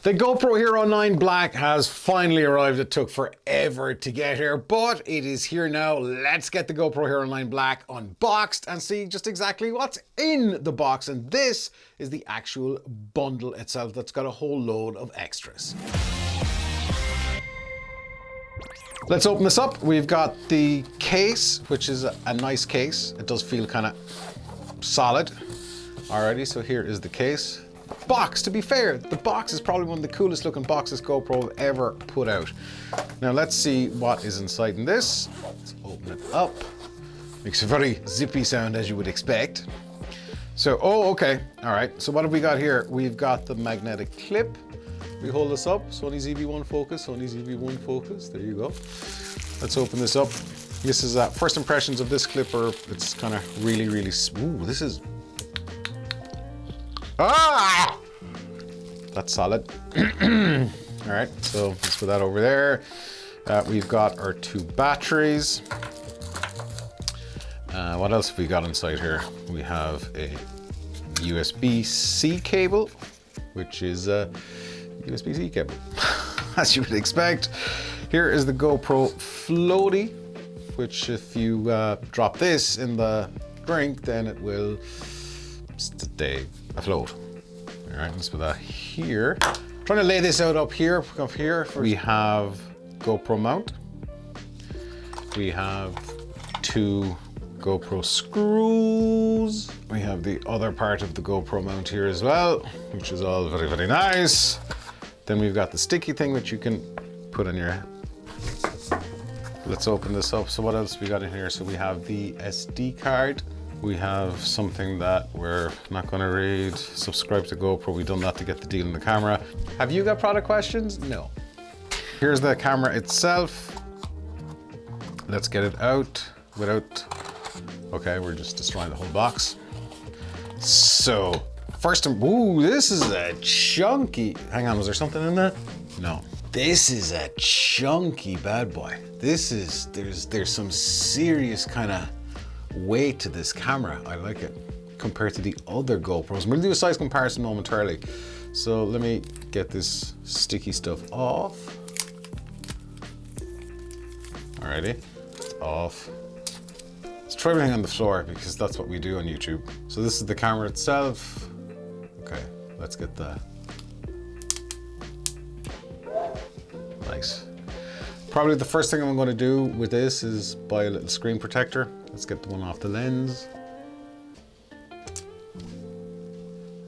The GoPro Hero 9 Black has finally arrived. It took forever to get here, but it is here now. Let's get the GoPro Hero 9 Black unboxed and see just exactly what's in the box. And this is the actual bundle itself that's got a whole load of extras. Let's open this up. We've got the case, which is a nice case. It does feel kind of solid. Alrighty, so here is the case. Box, to be fair, the box is probably one of the coolest looking boxes GoPro have ever put out. Now let's see what is inside in this. Let's open it up. Makes a very zippy sound, as you would expect. So, oh, okay, all right. So what have we got here? We've got the magnetic clip. We hold this up, Sony ZV-1 focus, Sony ZV-1 focus, there you go. Let's open this up. This is first impressions of this clip are, it's kind of really, really, ooh, this is, ah! That's solid. All right, so let's put that over there. We've got our two batteries. What else have we got inside here? We have a USB-C cable, which is a USB-C cable, as you would expect. Here is the GoPro floaty, which if you drop this in the drink, then it will stay afloat. All right, let's put that here. Trying to lay this out up here. We have GoPro mount. We have two GoPro screws. We have the other part of the GoPro mount here as well, which is all very, very nice. Then we've got the sticky thing which you can put on your, let's open this up. So what else we got in here? So we have the SD card. We have something that we're not gonna read. Subscribe to GoPro, we've done that to get the deal in the camera. Have you got product questions? No. Here's the camera itself. Let's get it out without, okay, we're just destroying the whole box. So, first, ooh, this is a chunky, hang on, was there something in that? No. This is a chunky bad boy. This is, there's some serious kind of weight to this camera. I like it compared to the other GoPros. We'll do a size comparison momentarily. So let me get this sticky stuff off. Alrighty, it's off. Let's try everything on the floor because that's what we do on YouTube. So this is the camera itself. Okay, let's get the, nice. Probably the first thing I'm going to do with this is buy a little screen protector. Let's get the one off the lens.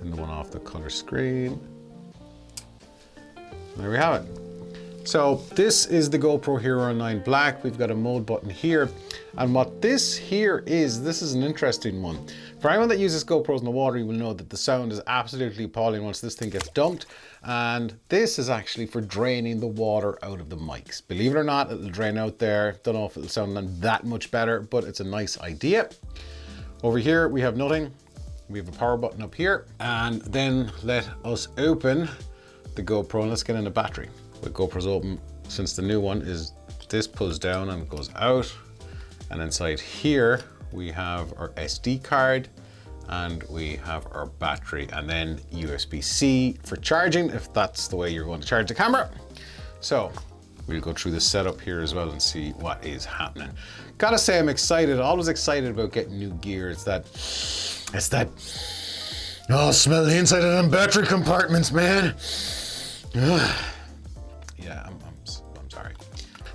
And the one off the color screen. There we have it. So this is the GoPro Hero 9 Black. We've got a mode button here. And what this here is, this is an interesting one. For anyone that uses GoPros in the water, you will know that the sound is absolutely appalling once this thing gets dumped. And this is actually for draining the water out of the mics. Believe it or not, it'll drain out there. Don't know if it'll sound that much better, but it's a nice idea. Over here, we have nothing. We have a power button up here. And then let us open the GoPro and let's get in the battery. With GoPro's open, since the new one is, this pulls down and goes out. And inside here, we have our SD card and we have our battery and then USB-C for charging if that's the way you're going to charge the camera. So we'll go through the setup here as well and see what is happening. Gotta say I'm excited, always excited about getting new gear. It's that, oh, smell the inside of them battery compartments, man. Yeah, I'm sorry.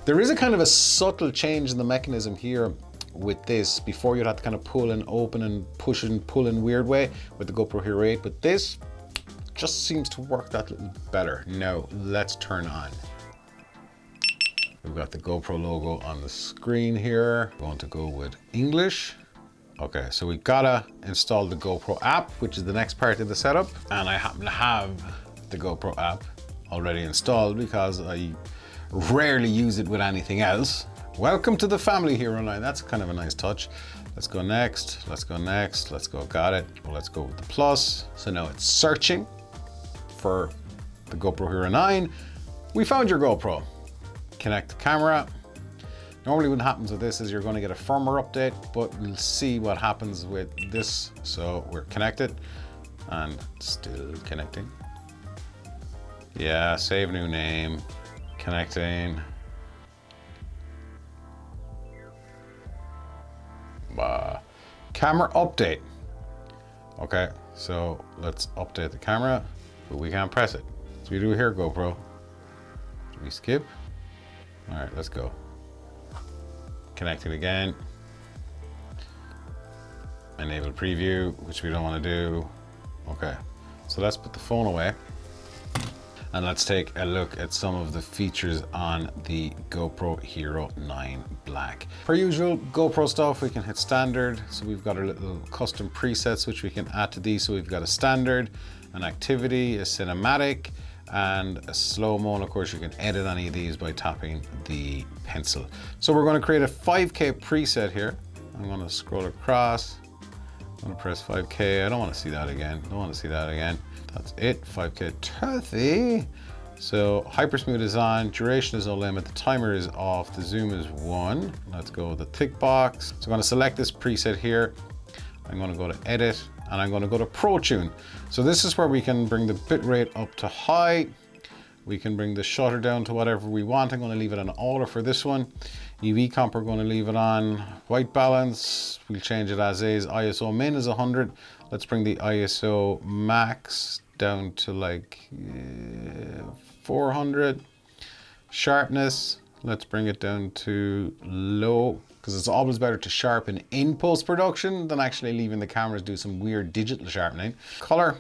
There is a kind of a subtle change in the mechanism here with this. Before you'd have to kind of pull and open and push and pull in weird way with the GoPro Hero 8, but this just seems to work that little better. Now let's turn on. We've got the GoPro logo on the screen here. We're going to go with English. Okay, so we gotta install the GoPro app, which is the next part of the setup. And I happen to have the GoPro app already installed because I rarely use it with anything else. Welcome to the family, Hero 9. That's kind of a nice touch. Let's go next, let's go next, let's go, got it. Well, let's go with the plus. So now it's searching for the GoPro Hero 9. We found your GoPro. Connect the camera. Normally what happens with this is you're going to get a firmware update, but we'll see what happens with this. So we're connected and still connecting. Yeah, save new name, connecting. Camera update. Okay, so let's update the camera, but we can't press it. So we do here, GoPro. Do we skip? All right, let's go. Connecting again. Enable preview, which we don't want to do. Okay, so let's put the phone away. And let's take a look at some of the features on the GoPro Hero 9 Black. Per usual, GoPro stuff, we can hit standard. So we've got our little custom presets, which we can add to these. So we've got a standard, an activity, a cinematic, and a slow-mo. And of course, you can edit any of these by tapping the pencil. So we're gonna create a 5K preset here. I'm gonna scroll across. I'm gonna press 5K. I don't wanna see that again. Don't wanna see that again. That's it, 5K 30. So hyper smooth is on, duration is no limit, the timer is off, the zoom is 1. Let's go with the tick box. So I'm gonna select this preset here. I'm gonna go to edit and I'm gonna go to Pro Tune. So this is where we can bring the bitrate up to high. We can bring the shutter down to whatever we want. I'm gonna leave it on auto for this one. EV comp, we're gonna leave it on. White balance, we'll change it as is. ISO min is 100. Let's bring the ISO max down to like 400. Sharpness, let's bring it down to low, because it's always better to sharpen in post-production than actually leaving the cameras do some weird digital sharpening. Color,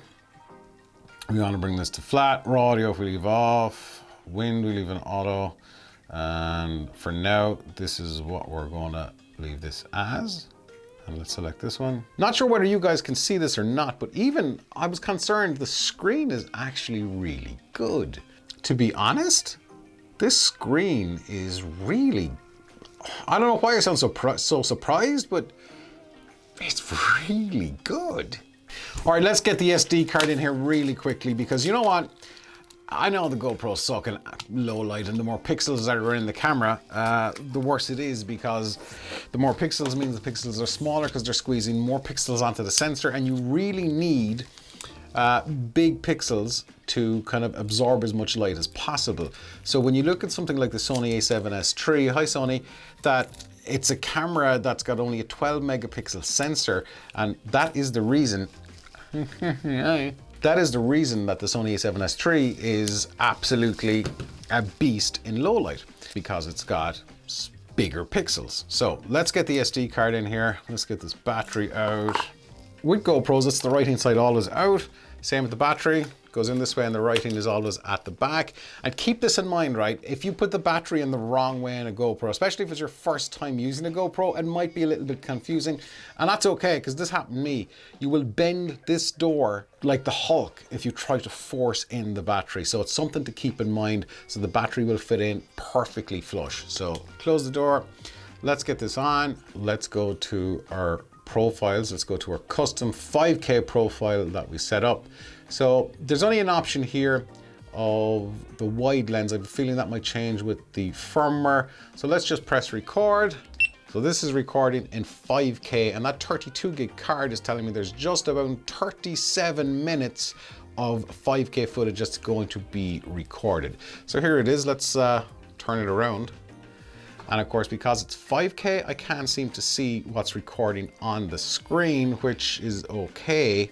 we want to bring this to flat. Raw audio, if we leave off. Wind, we leave in auto. And for now, this is what we're going to leave this as. And let's select this one. Not sure whether you guys can see this or not, but even I was concerned the screen is actually really good. To be honest, this screen is really, I don't know why I sound so surprised, but it's really good. All right, let's get the SD card in here really quickly, because you know what? I know the GoPros suck in low light, and the more pixels that are in the camera, the worse it is, because the more pixels means the pixels are smaller because they're squeezing more pixels onto the sensor, and you really need big pixels to kind of absorb as much light as possible. So when you look at something like the Sony a7S III, hi Sony, that it's a camera that's got only a 12 megapixel sensor, and that is the reason that is the reason that the Sony a7S III is absolutely a beast in low light, because it's got bigger pixels. So let's get the SD card in here. Let's get this battery out. With GoPros, it's the right hand side always out. Same with the battery, goes in this way, and the writing is always at the back. And keep this in mind, right? If you put the battery in the wrong way in a GoPro, especially if it's your first time using a GoPro, it might be a little bit confusing. And that's okay, because this happened to me. You will bend this door like the Hulk if you try to force in the battery. So it's something to keep in mind, so the battery will fit in perfectly flush. So close the door. Let's get this on. Let's go to our profiles. Let's go to our custom 5K profile that we set up. So there's only an option here of the wide lens. I have a feeling that might change with the firmware. So let's just press record. So this is recording in 5K, and that 32 gig card is telling me there's just about 37 minutes of 5K footage that's going to be recorded. So here it is. Let's turn it around. And of course, because it's 5K, I can't seem to see what's recording on the screen, which is okay.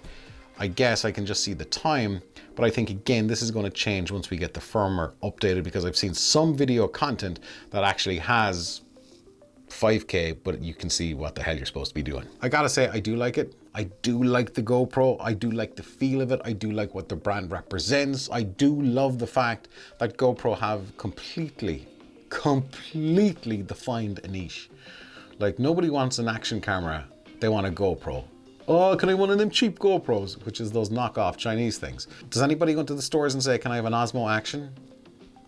I guess I can just see the time, but I think again, this is going to change once we get the firmware updated, because I've seen some video content that actually has 5K, but you can see what the hell you're supposed to be doing. I gotta say, I do like it. I do like the GoPro. I do like the feel of it. I do like what the brand represents. I do love the fact that GoPro have completely defined a niche. Like, nobody wants an action camera, they want a GoPro. Oh, can I have one of them cheap GoPros, which is those knockoff Chinese things. Does anybody go to the stores and say, can I have an Osmo Action?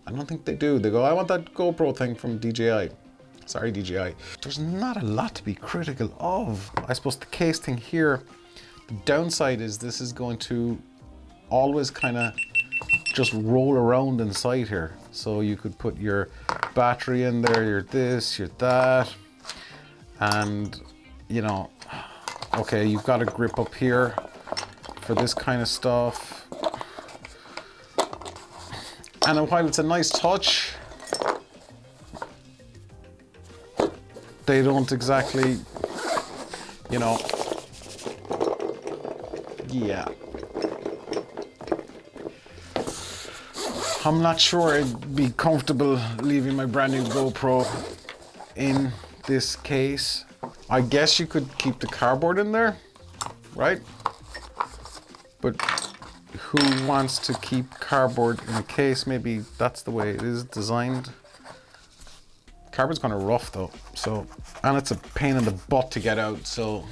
I don't think they do. They go, I want that GoPro thing from DJI. Sorry, DJI. There's not a lot to be critical of. I suppose the case thing here, the downside is this is going to always kind of just roll around inside here. So you could put your battery in there, your this, your that, and you know, okay, you've got a grip up here for this kind of stuff. And while it's a nice touch, they don't exactly, you know, yeah. I'm not sure I'd be comfortable leaving my brand new GoPro in this case. I guess you could keep the cardboard in there, right? But who wants to keep cardboard in a case? Maybe that's the way it is designed. Cardboard's kind of rough though, so, and it's a pain in the butt to get out, so.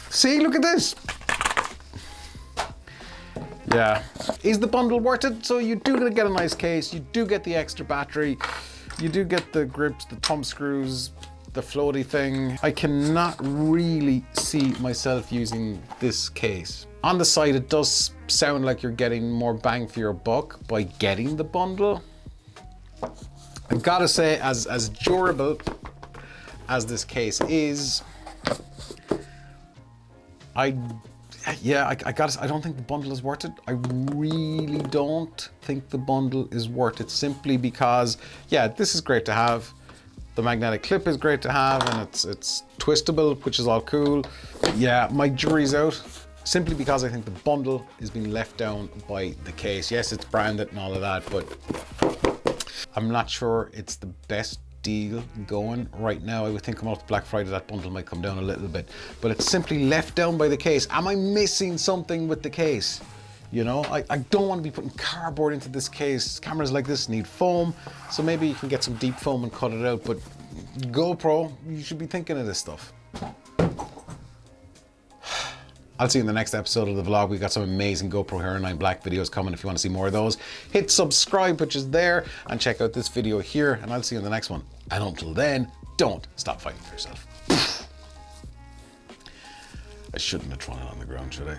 See, look at this. Yeah. Is the bundle worth it? So you do get a nice case, you do get the extra battery, you do get the grips, the thumb screws, the floaty thing. I cannot really see myself using this case. On the side, it does sound like you're getting more bang for your buck by getting the bundle. I've got to say, as durable as this case is, I don't think the bundle is worth it. I really don't think the bundle is worth it, simply because, yeah, this is great to have. The magnetic clip is great to have, and it's twistable, which is all cool. Yeah, my jury's out, simply because I think the bundle is being left down by the case. Yes, it's branded and all of that, but I'm not sure it's the best deal going right now. I would think coming off the Black Friday, that bundle might come down a little bit, but it's simply left down by the case. Am I missing something with the case? You know, I don't want to be putting cardboard into this case. Cameras like this need foam, so maybe you can get some deep foam and cut it out, but GoPro, you should be thinking of this stuff. I'll see you in the next episode of the vlog. We've got some amazing GoPro Hero 9 Black videos coming. If you want to see more of those, hit subscribe, which is there, and check out this video here, and I'll see you in the next one. And until then, don't stop fighting for yourself. I shouldn't have thrown it on the ground, should I?